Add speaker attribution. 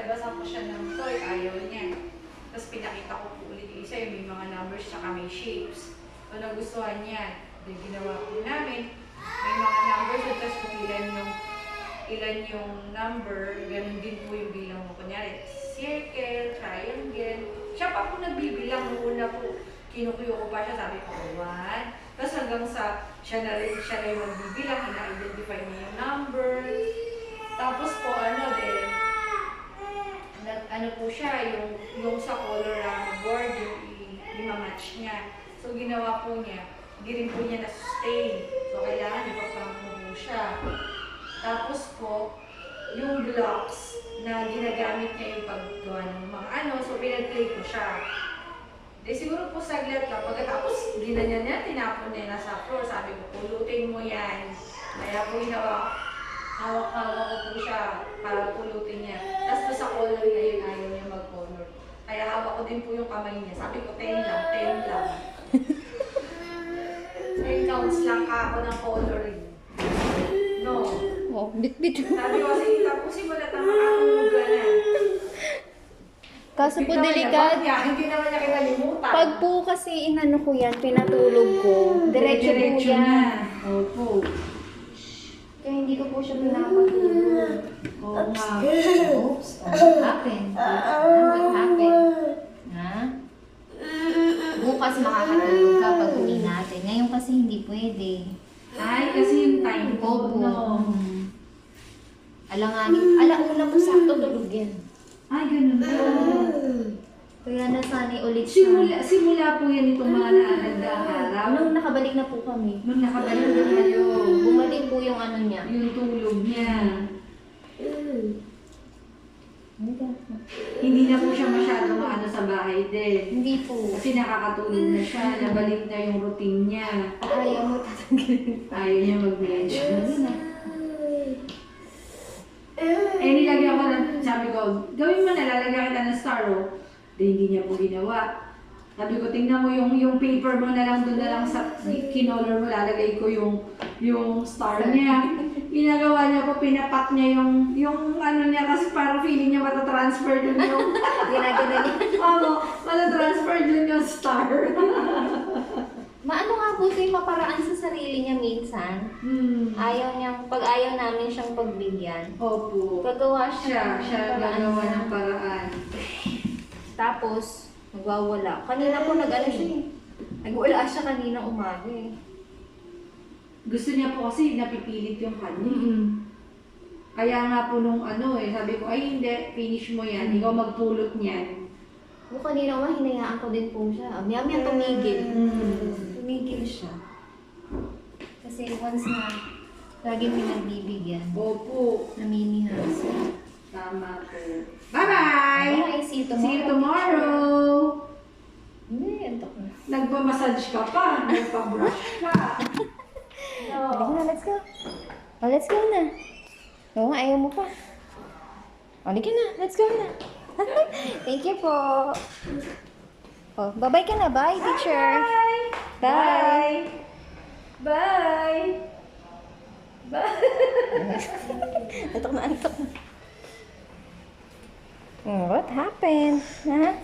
Speaker 1: pinabasan ko siya ng toy, ayaw niya. Tapos pinakita ko po ulit yung isa, yung may mga numbers tsaka may shapes. So nagustuhan niya. Then ginawa po namin, may mga numbers, tapos kung ilan yung number, ganun din po yung bilang mo. Kunyari, circle, triangle. Siya pa po nagbibilang. Noong una po, kinukuyo ko pa siya, sabi ko, 1. Tapos hanggang sa siya na yung magbibilang, ina-identify niya yung number. Tapos po, ano po siya, yung sa color board, yung i-match niya. So, ginawa po niya, hindi rin po niya na-sustain. So, kailangan ipaprank mo po siya. Tapos po, yung blocks na ginagamit niya yung paggawa ng mga so pinag-play ko siya. Siguro po saglit lang. Pagkatapos, ginanyan niya, tinapon niya na sa floor. Sabi ko, pulutin mo yan. Kaya po hawak ko po siya para pulutin niya. Tapos sa color niya yun, ayaw niya mag-color. Kaya hawak ko din po yung kamay niya. Sabi ko, 10 lang, 10 lang. 10 counts lang ka ako ng coloring. No.
Speaker 2: Oh, bit-bit.
Speaker 1: Sabi ko kasi, tapusin mo na tama akong na.
Speaker 2: Kaso po delikado.
Speaker 1: Hindi naman niya kinalimutan.
Speaker 2: Pag po kasi inano ko yan, pinatulog ko, diretso po yan.
Speaker 1: Opo.
Speaker 2: Kaya hindi ko po siya pinapatulog.
Speaker 1: Oo nga.
Speaker 2: Oops, what happened? What happened? Ha? Bukas makakatulog ka pag uwi natin. Ngayon kasi hindi pwede.
Speaker 1: Ay, kasi yung time ko,
Speaker 2: Opo.
Speaker 1: no.
Speaker 2: Alanganin. Alauna po sakto tulog yan.
Speaker 1: Ay, ganun ba?
Speaker 2: Kaya nasanay ulit siya.
Speaker 1: Simula po yan itong mga naandang araw.
Speaker 2: Nung nakabalik na po kami.
Speaker 1: Nung nakabalik na kayo,
Speaker 2: Bumalik po yung ano niya.
Speaker 1: yung tulog niya. Hindi na po siya masyadong sa bahay din.
Speaker 2: Hindi po.
Speaker 1: Kasi nakakatulog na siya, nabalik na yung routine niya.
Speaker 2: Ayaw mo tatanggalin.
Speaker 1: Ayaw niya mag-medyo. Nilagyan ko ng, sabi ko, gawin mo na, lalagyan kita ng star, oh. Hindi niya po ginawa. Sabi ko, tingnan mo yung paper mo na lang, doon na lang sa kinolor mo, lalagay ko yung star niya. Ginagawa niya po, pinapak niya yung niya, kasi parang feeling niya matatransfer dun yung,
Speaker 2: Ginagana niya.
Speaker 1: matatransfer dun yung star.
Speaker 2: Maano nga po ito yung maparaan sa sarili niya minsan. Pag ayaw namin siyang pagbigyan,
Speaker 1: Opo.
Speaker 2: gagawa siya
Speaker 1: Siya gagawa ng paraan.
Speaker 2: Tapos, magwawala. Kanina po nag-ano siya eh. Nagwala siya kanina umaga eh.
Speaker 1: Gusto niya po kasi napipilit yung kanya. Kaya nga po nung sabi ko, ay hindi, finish mo yan, ikaw magpulot niyan.
Speaker 2: O kanina hinayaan ko din po siya. Maya-maya tumigil. Tumigil siya. Kasi once na lagi pinagbibigyan,
Speaker 1: Opo.
Speaker 2: namimihasa.
Speaker 1: Tama po. Bye-bye!
Speaker 2: Bye! See you tomorrow.
Speaker 1: See you tomorrow!
Speaker 2: Hindi, antok na.
Speaker 1: Nagpa-massage ka pa, nagpa-brush ka.
Speaker 2: Halika na, let's go. Oh, let's go na. Oo nga, ayaw mo pa. Halika na, let's go na. Thank you po. Oh, bye-bye ka na. Bye, teacher. Bye.
Speaker 1: Bye! Bye!
Speaker 2: Antok na, antok na. What happened? Ha?